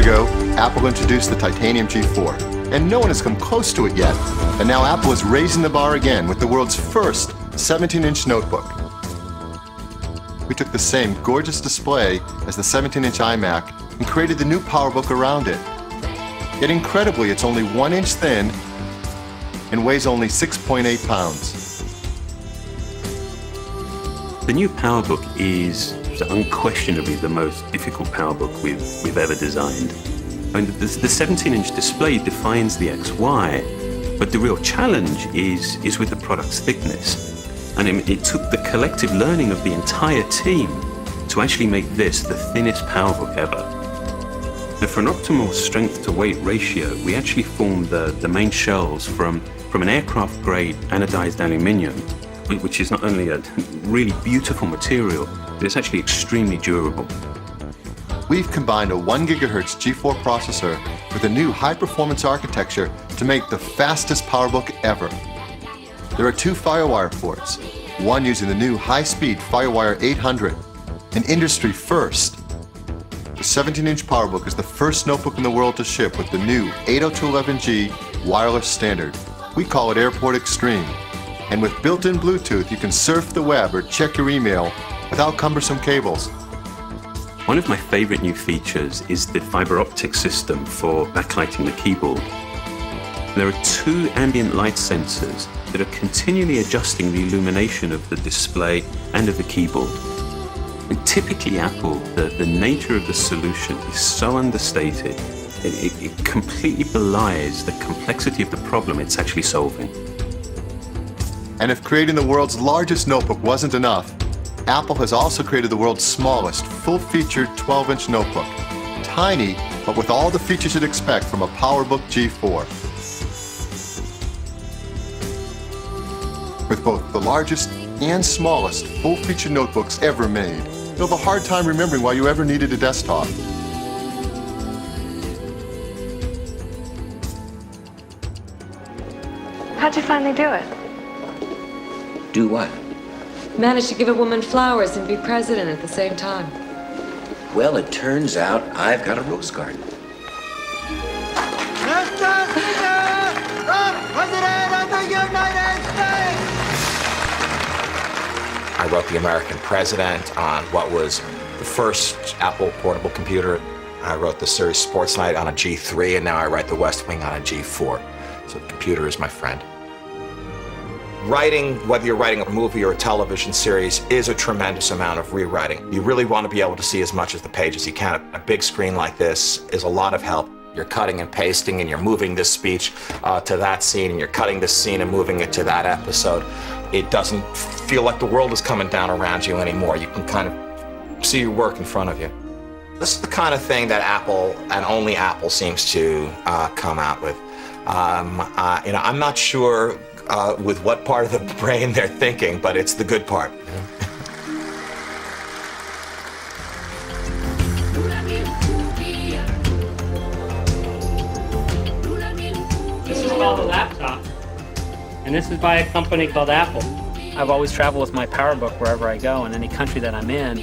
ago, Apple introduced the Titanium G4, and no one has come close to it yet. And now Apple is raising the bar again with the world's first 17-inch notebook. We took the same gorgeous display as the 17-inch iMac and created the new PowerBook around it. Yet incredibly, it's only 1 inch thin and weighs only 6.8 pounds. The new PowerBook is unquestionably the most difficult PowerBook we've ever designed. I mean, the 17-inch display defines the XY, but the real challenge is with the product's thickness. And it took the collective learning of the entire team to actually make this the thinnest PowerBook ever. Now, for an optimal strength-to-weight ratio, we actually formed the main shells from an aircraft-grade anodized aluminium, which is not only a really beautiful material, but it's actually extremely durable. We've combined a 1 gigahertz G4 processor with a new high-performance architecture to make the fastest PowerBook ever. There are 2 FireWire ports, one using the new high-speed FireWire 800, an industry first. The 17-inch PowerBook is the first notebook in the world to ship with the new 802.11g wireless standard. We call it Airport Extreme. And with built-in Bluetooth, you can surf the web or check your email without cumbersome cables. One of my favorite new features is the fiber optic system for backlighting the keyboard. There are 2 ambient light sensors that are continually adjusting the illumination of the display and of the keyboard. And typically Apple, the nature of the solution is so understated, it completely belies the complexity of the problem it's actually solving. And if creating the world's largest notebook wasn't enough, Apple has also created the world's smallest, full-featured 12-inch notebook. Tiny, but with all the features you'd expect from a PowerBook G4. With both the largest and smallest full-featured notebooks ever made, you'll have a hard time remembering why you ever needed a desktop. How'd you finally do it? Do what? Managed to give a woman flowers and be president at the same time. Well, it turns out I've got a rose garden. Mr. Speaker, the President of the United States! I wrote The American President on what was the first Apple portable computer. I wrote the series Sports Night on a G3, and now I write The West Wing on a G4. So the computer is my friend. Writing, whether you're writing a movie or a television series, is a tremendous amount of rewriting. You really want to be able to see as much of the page as you can. A big screen like this is a lot of help. You're cutting and pasting, and you're moving this speech to that scene, and you're cutting this scene and moving it to that episode. It doesn't feel like the world is coming down around you anymore. You can kind of see your work in front of you. This is the kind of thing that Apple, and only Apple, seems to come out with. I'm not sure with what part of the brain they're thinking, but it's the good part. This is called a laptop, and this is by a company called Apple. I've always traveled with my PowerBook wherever I go, in any country that I'm in.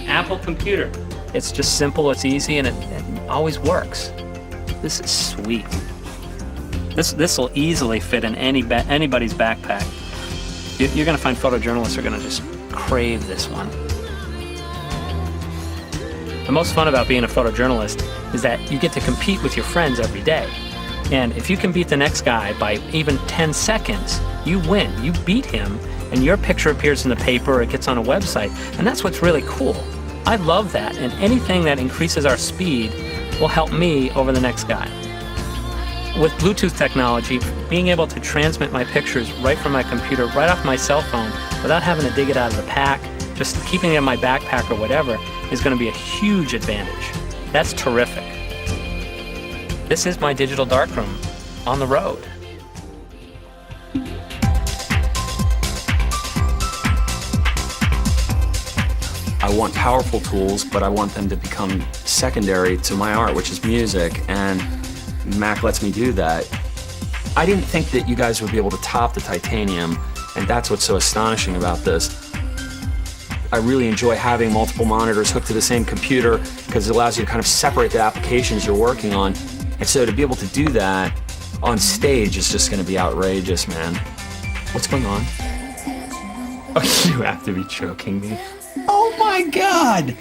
Apple computer. It's just simple, it's easy, and it always works. This is sweet. This will easily fit in anybody's backpack. You're going to find photojournalists are going to just crave this one. The most fun about being a photojournalist is that you get to compete with your friends every day. And if you can beat the next guy by even 10 seconds, you win. You beat him, and your picture appears in the paper or it gets on a website. And that's what's really cool. I love that, and anything that increases our speed will help me over the next guy. With Bluetooth technology, being able to transmit my pictures right from my computer, right off my cell phone, without having to dig it out of the pack, just keeping it in my backpack or whatever, is going to be a huge advantage. That's terrific. This is my digital darkroom on the road. I want powerful tools, but I want them to become secondary to my art, which is music, and Mac lets me do that. I didn't think that you guys would be able to top the Titanium, and that's what's so astonishing about this. I really enjoy having multiple monitors hooked to the same computer because it allows you to kind of separate the applications you're working on. And so to be able to do that on stage is just going to be outrageous, man. What's going on? Oh, you have to be joking me. Oh my God!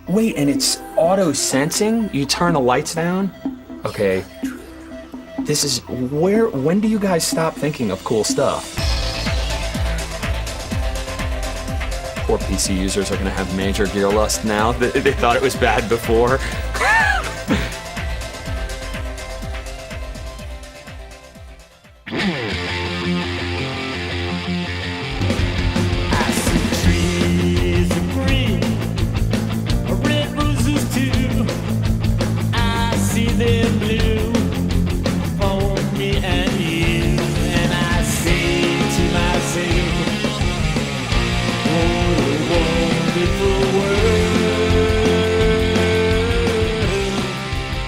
Wait, and it's auto-sensing? You turn the lights down? Okay. This is when do you guys stop thinking of cool stuff? Poor PC users are gonna have major gear lust now. They thought it was bad before.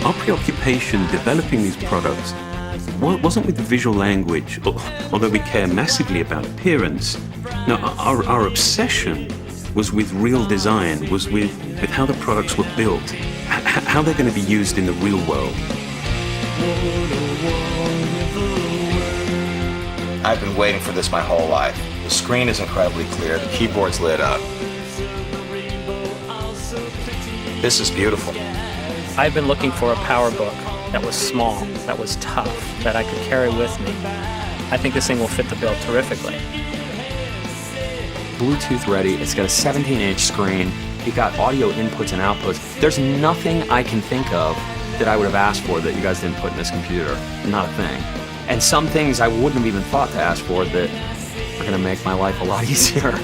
Our preoccupation developing these products wasn't with the visual language, although we care massively about appearance. No, our obsession was with real design, was with how the products were built, how they're going to be used in the real world. I've been waiting for this my whole life. The screen is incredibly clear, the keyboard's lit up. This is beautiful. I've been looking for a PowerBook that was small, that was tough, that I could carry with me. I think this thing will fit the bill terrifically. Bluetooth ready, it's got a 17-inch screen, you got audio inputs and outputs. There's nothing I can think of that I would have asked for that you guys didn't put in this computer. Not a thing. And some things I wouldn't have even thought to ask for that are gonna make my life a lot easier.